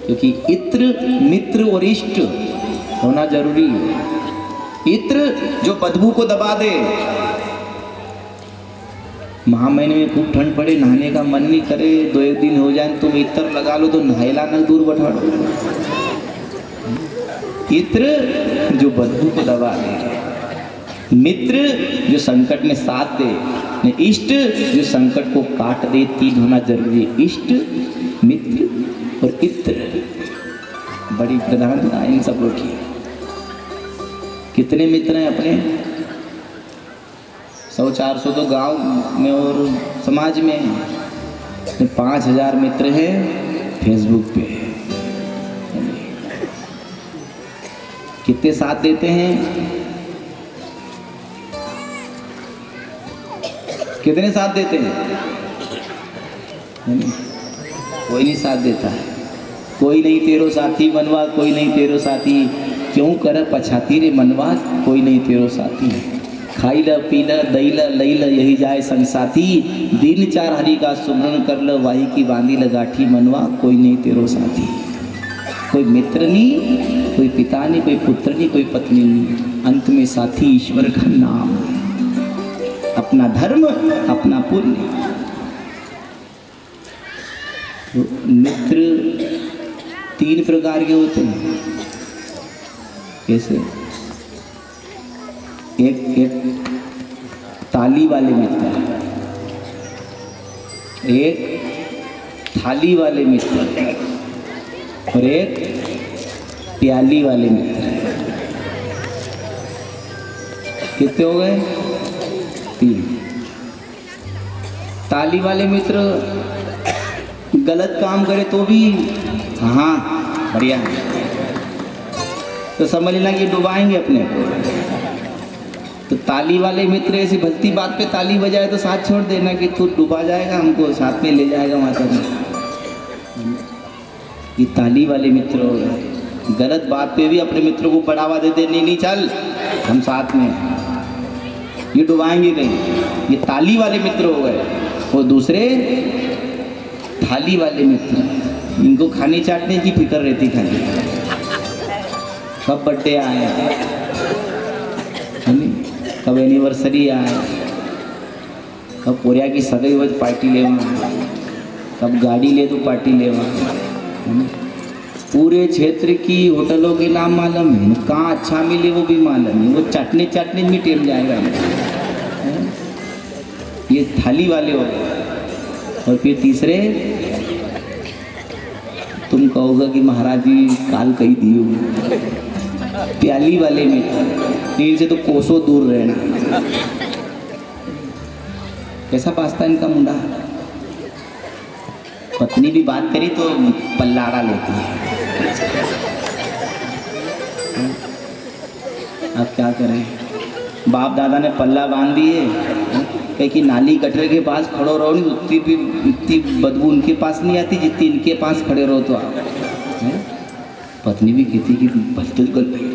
क्योंकि इत्र मित्र और इष्ट होना जरूरी है। इत्र जो बदबू को दबा दे, महा महीने में खूब ठंड पड़े, नहाने का मन नहीं करे, 2-1 दिन हो जाए तुम इत्र लगा लो तो नहायला न दूर बैठा दो। इत्र जो बदबू को दबा दे, मित्र जो संकट में साथ दे, इष्ट जो संकट को काट दे। 3 होना जरूरी है, इष्ट मित्र और इत्र। बड़ी प्रधानता इन सब लोग की। कितने मित्र हैं अपने? 100-400 तो गांव में और समाज में हैं। 5000 मित्र हैं फेसबुक पे। कितने साथ देते हैं? कितने साथ देते हैं? कोई नहीं साथ देता है। कोई नहीं तेरो साथी मनवा, कोई नहीं तेरो साथी, क्यों कर पछाती रे मनवा, कोई नहीं तेरो साथी। खाई ल पी ल दई ल लई ल यही जाए संग साथी, दिन 4 हरि का सुमरन कर ल, वाही की बांधी ल गाठी मनवा, कोई नहीं तेरो साथी। कोई मित्र नहीं, कोई पिता नहीं, कोई पुत्र नहीं, कोई पत्नी नहीं, अंत में साथी ईश्वर का नाम, अपना धर्म, अपना पुण्य। तो मित्र 3 प्रकार के होते हैं। कैसे? एक ताली वाले मित्र, एक थाली वाले मित्र और एक प्याली वाले मित्र। कितने हो गए? 3। ताली वाले मित्र गलत काम करे तो भी हाँ बढ़िया है, तो समझ लेना कि डुबाएंगे अपने को। तो ताली वाले मित्र ऐसी भलती बात पे ताली बजाए तो साथ छोड़ देना कि तू डुबा जाएगा, हमको साथ में ले जाएगा माता जी। ये ताली वाले मित्र हो गए। गलत बात पे भी अपने मित्रों को बढ़ावा दे दे, नहीं चल हम साथ में, ये डुबाएंगे नहीं। ये ताली वाले मित्र हो गए। और दूसरे थाली वाले मित्र, इनको खाने चाटने की फिक्र रहती खाली, कब बर्थडे आए, कब एनिवर्सरी आए, कब पोरिया की सगाई हो पार्टी लेवा, कब गाड़ी ले तो पार्टी लेवा। पूरे क्षेत्र की होटलों के नाम मालूम है, कहाँ अच्छा मिले वो भी मालूम है, वो चाटने में टेम जाएगा। ये थाली वाले हो गए। और फिर तीसरे, तुम कहोगे कि महाराज जी काल कही दियो, प्याली वाले में नील से तो कोसों दूर रहना। कैसा पास्ता इनका मुंडा, पत्नी भी बात करी तो पल्लाड़ा लेती है। अब क्या करें, बाप दादा ने पल्ला बांध दिए, कहे कि नाली गटर के पास खड़ो रहो, नहीं उतनी बदबू उनके पास नहीं आती जितनी इनके पास खड़े रहो तो आप। पत्नी भी कहती कि बलतुल कर भाई,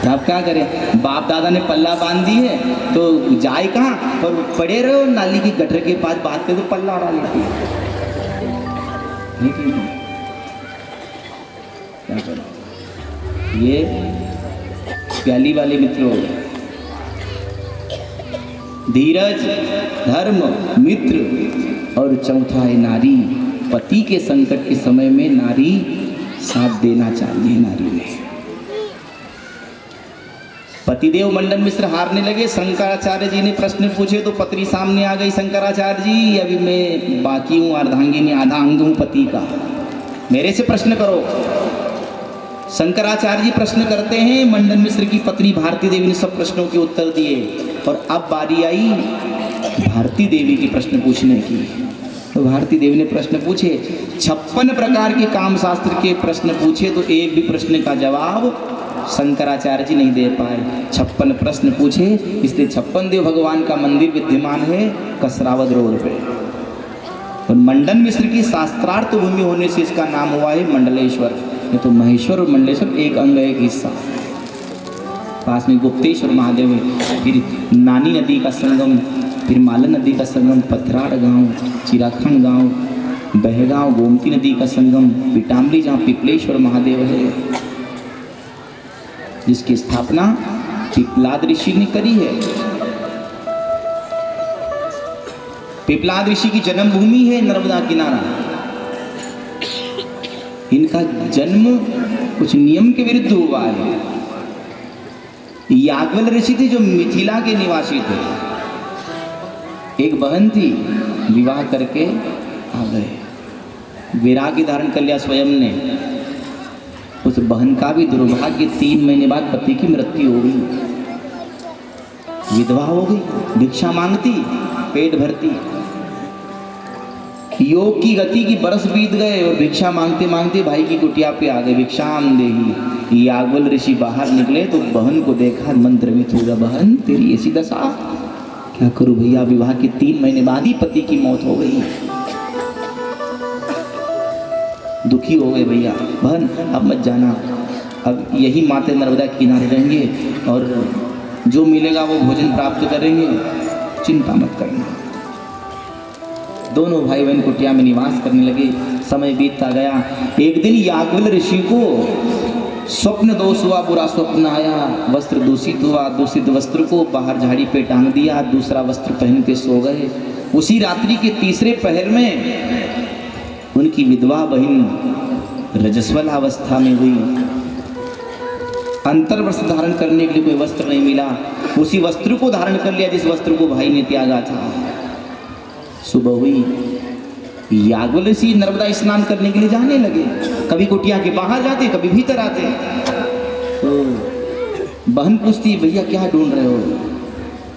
आप क्या करें, बाप दादा ने पल्ला बांध दी है तो जाए कहाँ, पर पड़े रहो नाली की गटर के पास, बात करे तो पल्ला उड़ा लेती है। क्या करें, ये प्याली वाले मित्र हो गए। धीरज, धर्म, मित्र और चौथा है नारी। पति के संकट के समय में नारी साथ देना चाहिए। नारी ने, पतिदेव मंडन मिश्र हारने लगे। शंकराचार्य जी ने प्रश्न पूछे तो पत्नी सामने आ गई, शंकराचार्य जी अभी मैं बाकी हूँ, अर्धांगिनी आधा अंग हूँ पति का, मेरे से प्रश्न करो। शंकराचार्य जी प्रश्न करते हैं, मंडन मिश्र की पत्नी भारती देवी ने सब प्रश्नों के उत्तर दिए। और अब बारी आई भारती देवी की प्रश्न पूछने की। तो भारती देवी ने प्रश्न पूछे, 56 प्रकार के काम शास्त्र के प्रश्न पूछे, तो एक भी प्रश्न का जवाब शंकराचार्य जी नहीं दे पाए। 56 प्रश्न पूछे, इसलिए 56 देव भगवान का मंदिर विद्यमान है कसरावद रोड पे। और मंडन मिश्र की शास्त्रार्थ भूमि होने से इसका नाम हुआ है मंडलेश्वर। ये तो महेश्वर और मंडलेश्वर एक अंग एक हिस्सा। पास में गुप्तेश्वर महादेव है, फिर नानी नदी का संगम, फिर मालन नदी का संगम, पथराड़ गांव, चिराखंड गांव, बहगांव, गोमती नदी का संगम, पिटामली जहाँ पिपलेश्वर महादेव है, जिसकी स्थापना पिपलाद ऋषि ने करी है। पिपलाद ऋषि की जन्मभूमि है नर्मदा किनारा। इनका जन्म कुछ नियम के विरुद्ध हुआ है। याज्ञवल्क्य ऋषि थे जो मिथिला के निवासी थे। एक बहन थी, विवाह करके आ गए, वैराग्य धारण कर लिया स्वयं ने। उस बहन का भी दुर्भाग्य, 3 महीने बाद पति की मृत्यु हो गई, विधवा हो गई, भिक्षा मांगती, पेट भरती। योग की गति की बरस बीत गए और भिक्षा मांगते मांगते भाई की कुटिया पे आ गए, भिक्षाम देही। याज्ञवल्क्य ऋषि बाहर निकले तो बहन को देखा, मंत्रवित हो गया, बहन तेरी ऐसी दशा, क्या करूं भैया, विवाह के 3 महीने बाद ही पति की मौत हो गई। दुखी हो गए भैया, बहन अब मत जाना, अब यही माते नर्मदा के किनारे रहेंगे और जो मिलेगा वो भोजन प्राप्त करेंगे, चिंता मत करना। दोनों भाई बहन कुटिया में निवास करने लगे। समय बीतता गया। एक दिन याज्ञवल्क्य ऋषि को स्वप्न दोष हुआ, बुरा स्वप्न आया, वस्त्र दूषित हुआ, दूषित वस्त्र को बाहर झाड़ी पे टांग दिया, दूसरा वस्त्र पहन के सो गए। उसी रात्रि के तीसरे पहर में उनकी विधवा बहन रजस्वला अवस्था में हुई। अंतर वस्त्र धारण करने के लिए कोई वस्त्र नहीं मिला, उसी वस्त्र को धारण कर लिया जिस वस्त्र को भाई ने त्यागा था। सुबह हुई, याज्ञवल्क्य ऋषि नर्मदा स्नान करने के लिए जाने लगे। कभी कुटिया के बाहर जाते, कभी भीतर आते। तो बहन पूछती, भैया क्या ढूंढ रहे हो?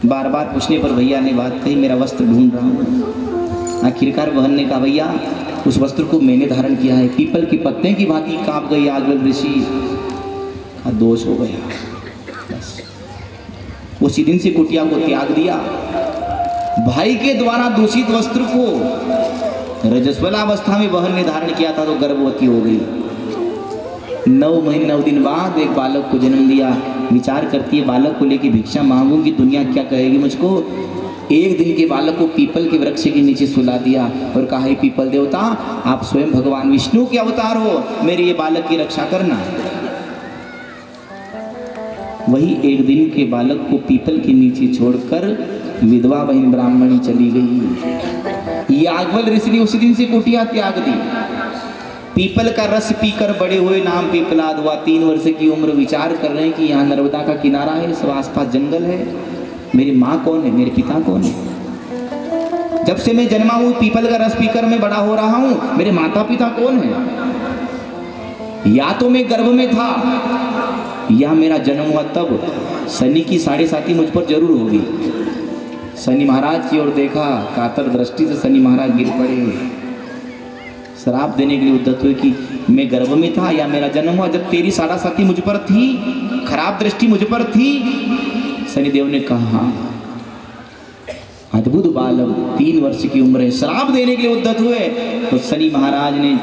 बार बार पूछने पर भैया ने बात कही, मेरा वस्त्र ढूंढ रहा हूँ। आखिरकार बहन ने कहा, भैया उस वस्त्र को मैंने धारण किया है। पीपल के पत्ते की भांति कांप गई याज्ञवल्क्य ऋषि, का दोष हो गया। बस उसी दिन से कुटिया को त्याग दिया। भाई के द्वारा दूषित वस्त्र को रजस्वला अवस्था में बहन ने धारण किया था तो गर्भवती हो गई। 9 महीने 9 दिन बाद एक बालक को जन्म दिया। विचार करती है, बालक को लेके भिक्षा मांगूंगी, दुनिया क्या कहेगी मुझको। एक दिन के बालक को पीपल के वृक्ष के नीचे सुला दिया और कहा, हे पीपल देवता, आप स्वयं भगवान विष्णु के अवतार हो, मेरे ये बालक की रक्षा करना। वही एक दिन के बालक को पीपल के नीचे छोड़कर विधवा बहन ब्राह्मणी चली गई। याज्ञवल्क्य ऋषि ने उसी दिन से कुटिया त्याग दी। पीपल का रस पीकर बड़े हुए, नाम पिपलाद हुआ। 3 वर्ष की उम्र। विचार कर रहे हैं कि यहाँ नर्मदा का किनारा है, सब आसपास जंगल है, मेरी माँ कौन है, मेरे पिता कौन है। जब से मैं जन्मा हूँ पीपल का रस पीकर मैं बड़ा हो रहा हूँ, मेरे माता पिता कौन है। या तो मैं गर्भ में था या मेरा जन्म हुआ तब। शनि की 7.5 मुझ पर जरूर होगी। शनि महाराज की ओर देखा, कातर दृष्टि से शनि महाराज गिर पड़े। श्राप देने के लिए उद्यत हुए कि मैं गर्भ में था या मेरा जन्म हुआ जब तेरी 7.5 मुझ पर थी, खराब दृष्टि मुझ पर थी। शनिदेव ने कहा, अद्भुत बालक, 3 वर्ष की उम्र है, श्राप देने के लिए उद्यत हुए। तो शनि महाराज ने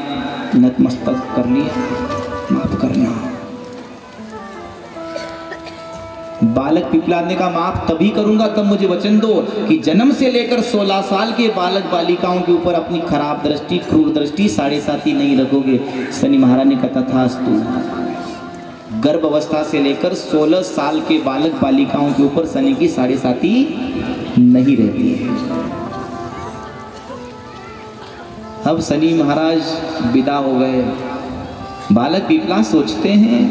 नतमस्तक कर लिया, माफ करना। बालक पिपलाद ने कहा, माफ तभी करूंगा तब मुझे वचन दो कि जन्म से लेकर 16 साल के बालक बालिकाओं के ऊपर अपनी खराब दृष्टि, क्रूर दृष्टि 7.5 नहीं रखोगे। शनि महाराज ने कहा, तथास्तु। गर्भ अवस्था से लेकर 16 साल के बालक बालिकाओं के ऊपर शनि की 7.5 नहीं रहती है। अब शनि महाराज विदा हो गए। बालक पिपलाद सोचते हैं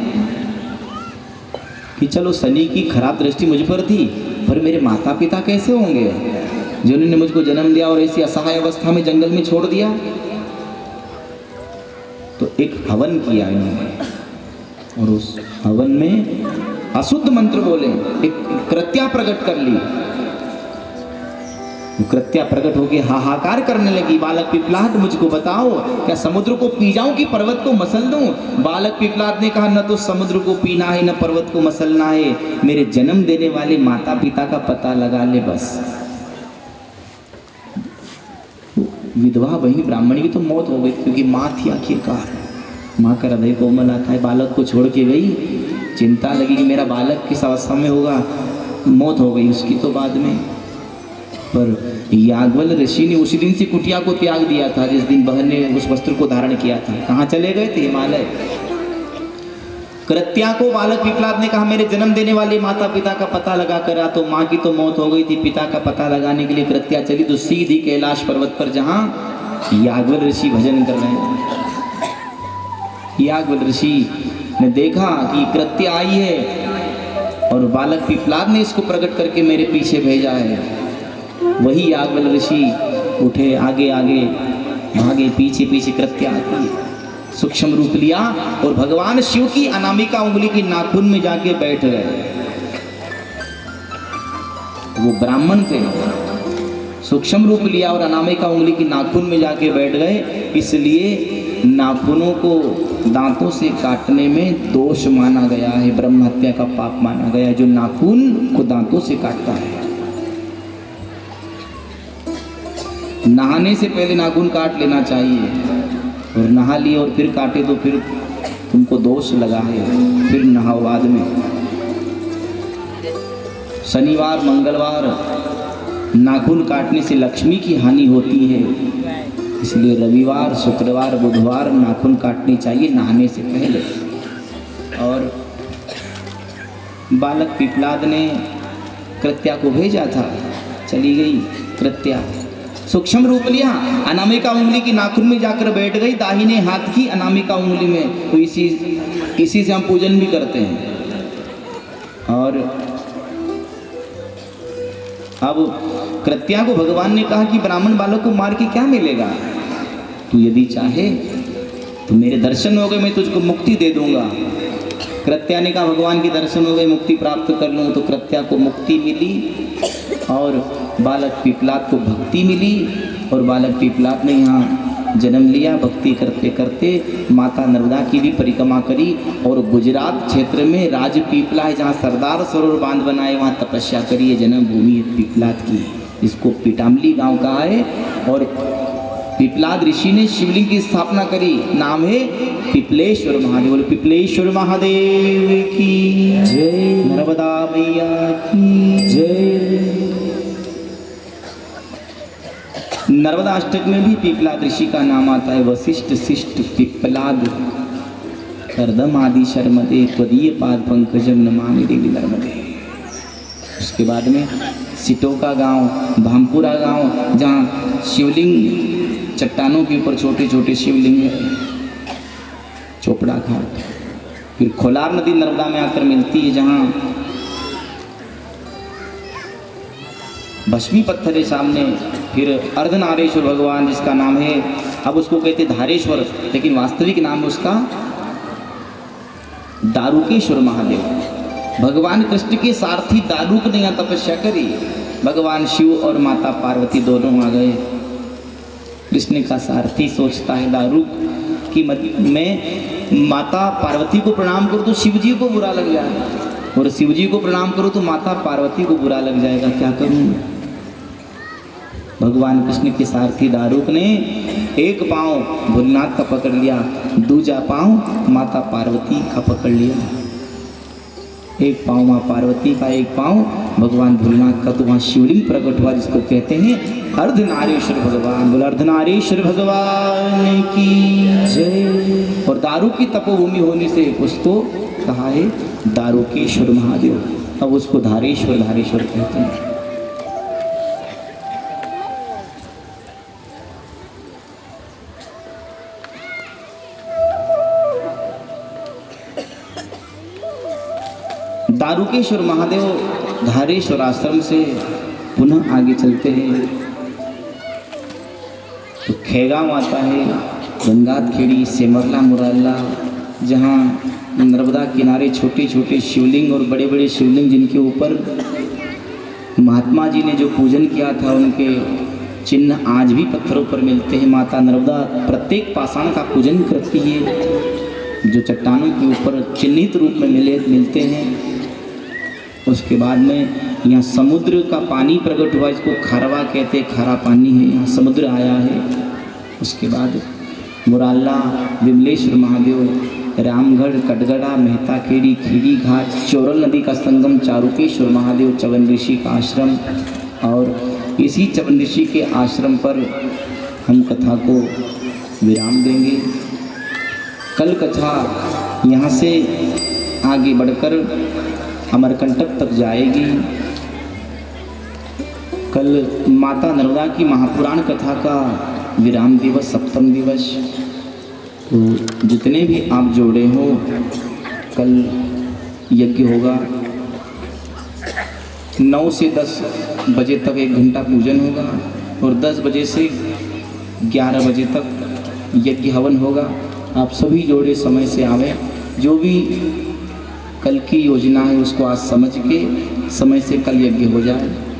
कि चलो शनि की खराब दृष्टि मुझ पर थी, पर मेरे माता पिता कैसे होंगे जिन्होंने मुझको जन्म दिया और ऐसी असहाय अवस्था में जंगल में छोड़ दिया। तो एक हवन किया इन्होंने और उस हवन में अशुद्ध मंत्र बोले, एक कृत्या प्रकट कर ली। वो कृत्या प्रकट होकर हाहाकार करने लगी, बालक पिपलाद मुझको बताओ, क्या समुद्र को पी जाऊं कि पर्वत को मसल दूं? बालक पिपलाद ने कहा, न तो समुद्र को पीना है न पर्वत को मसलना है, मेरे जन्म देने वाले माता पिता का पता लगा ले बस। विधवा बहन ब्राह्मणी की तो मौत हो गई, क्योंकि माँ थी आखिरकार। माँ का हृदय कोमल आता है, बालक को छोड़ के गई, चिंता लगी कि मेरा बालक किस अवस्था में होगा, मौत हो गई उसकी तो बाद में। पर याज्ञवल्क ऋषि ने उसी दिन से कुटिया को त्याग दिया था जिस दिन बहन ने उस वस्त्र को धारण किया था। कहाँ चले गए थे? हिमालय। कृत्या को बालक पिपलाद ने कहा, मेरे जन्म देने वाले माता पिता का पता लगा करा। तो माँ की तो मौत हो गई थी, पिता का पता लगाने के लिए कृत्या चली तो सीधी कैलाश पर्वत पर, जहाँ याज्ञवल्क ऋषि भजन कर रहे हैं। याज्ञवल्क ऋषि ने देखा कि कृत्या आई है और बालक पिपलाद ने इसको प्रकट करके मेरे पीछे भेजा है। वही याज्ञवल्क ऋषि उठे, आगे आगे भागे, पीछे पीछे कृत्या आती है। सूक्ष्म रूप लिया और भगवान शिव की अनामिका उंगली की नाखून में जाके बैठ गए। वो ब्राह्मण थे, सूक्ष्म रूप लिया और अनामिका उंगली की नाखून में जाके बैठ गए। इसलिए नाखूनों को दांतों से काटने में दोष माना गया है, ब्रह्म हत्या का पाप माना गया है, जो नाखून को दांतों से काटता है। नहाने से पहले नाखून काट लेना चाहिए, और नहा लिए और फिर काटे तो फिर तुमको दोष लगा है, फिर नहाओ बाद में। शनिवार मंगलवार नाखून काटने से लक्ष्मी की हानि होती है, इसलिए रविवार शुक्रवार बुधवार नाखून काटनी चाहिए नहाने से पहले। और बालक पिपलाद ने कृत्या को भेजा था, चली गई कृत्या, सूक्ष्म रूप लिया, अनामिका उंगली की नाखून में जाकर बैठ गई, दाहिने हाथ की अनामिका उंगली में। तो इसी से हम पूजन भी करते हैं। और अब कृत्या को भगवान ने कहा कि ब्राह्मण बालक को मार के क्या मिलेगा, तू यदि चाहे तो मेरे दर्शन हो गए, मैं तुझको मुक्ति दे दूंगा। कृत्या ने कहा, भगवान के दर्शन हो गए, मुक्ति प्राप्त कर लूँ। तो कृत्या को मुक्ति मिली और बालक पिपलाद को भक्ति मिली, और बालक पिपलाद ने यहाँ जन्म लिया। भक्ति करते करते माता नर्मदा की भी परिक्रमा करी, और गुजरात क्षेत्र में राजपीपला है जहाँ सरदार सरोवर बांध बनाए, वहाँ तपस्या करी। ये जन्मभूमि है पिपलाद की, इसको पिटामली गांव कहा है। और पिपलाद ऋषि ने शिवलिंग की स्थापना करी, नाम है पिपलेश्वर महादेव। पिपलेश्वर महादेव की जय, नर्मदा मैया की जय। नर्मदा अष्टक में भी पिपलाद ऋषि का नाम आता है। वशिष्ठ शिष्ट पिपलाद कर्दम आदि शर्मदे त्वदीय पाद पंकजम नमामि देवी नर्मदे। उसके बाद में सिटोका गांव, भामपुरा गांव, जहाँ शिवलिंग चट्टानों के ऊपर छोटे छोटे शिवलिंग है, चोपड़ा घाट। फिर खोलार नदी नर्मदा में आकर मिलती है, जहाँ भस्मी पत्थर है सामने। फिर अर्धनारेश्वर भगवान जिसका नाम है, अब उसको कहते धारेश्वर, लेकिन वास्तविक नाम है उसका दारुकेश्वर महादेव। भगवान कृष्ण के सारथी दारुक ने यहाँ तपस्या करी। भगवान शिव और माता पार्वती दोनों आ गए। कृष्ण का सारथी सोचता है दारुक कि मैं माता पार्वती को प्रणाम करूँ तो शिव जी को बुरा लग जाएगा, और शिव जी को प्रणाम करूँ तो माता पार्वती को बुरा लग जाएगा, क्या करूँ। भगवान कृष्ण के सारथी दारुक ने एक पाँव भोलेनाथ का पकड़ लिया, दूजा पाँव माता पार्वती का पकड़ लिया। एक पाँव माँ पार्वती का, एक पाँव भगवान भोलेनाथ का। तो वहाँ शिवलिंग प्रकट हुआ जिसको कहते हैं अर्धनारेश्वर भगवान। बोला अर्धनारेश्वर भगवान की जय। और दारुक की तपोभूमि होने से उसको कहा है दारुकेश्वर महादेव। अब उसको धारेश्वर धारेश्वर कहते हैं। दारुकेश्वर महादेव धारेश्वर आश्रम से पुनः आगे चलते हैं तो खेगांव आता है, गंगात खेड़ी, सेमरला मुराला, जहाँ नर्मदा किनारे छोटे छोटे शिवलिंग और बड़े बड़े शिवलिंग जिनके ऊपर महात्मा जी ने जो पूजन किया था उनके चिन्ह आज भी पत्थरों पर मिलते हैं। माता नर्मदा प्रत्येक पाषाण का पूजन करती है जो चट्टानों के ऊपर चिन्हित रूप में मिलते हैं। उसके बाद में यहाँ समुद्र का पानी प्रकट हुआ, इसको खारवा कहते हैं, खारा पानी है, यहाँ समुद्र आया है। उसके बाद मुराला, विमलेश्वर महादेव, रामगढ़, कटगड़ा, मेहताखेड़ी, खीरी घाट, चोरल नदी का संगम, चारुकेश्वर महादेव, चवन ऋषि का आश्रम। और इसी चवन ऋषि के आश्रम पर हम कथा को विराम देंगे। कल कथा यहाँ से आगे बढ़कर अमरकंटक तक जाएगी। कल माता नर्मदा की महापुराण कथा का विराम दिवस, सप्तम दिवस। तो जितने भी आप जोड़े हो, कल यज्ञ होगा। 9 से 10 बजे तक 1 घंटा पूजन होगा और 10 बजे से 11 बजे तक यज्ञ हवन होगा। आप सभी जोड़े समय से आवें। जो भी कल की योजना है उसको आज समझ के समय से कल यज्ञ हो जाए।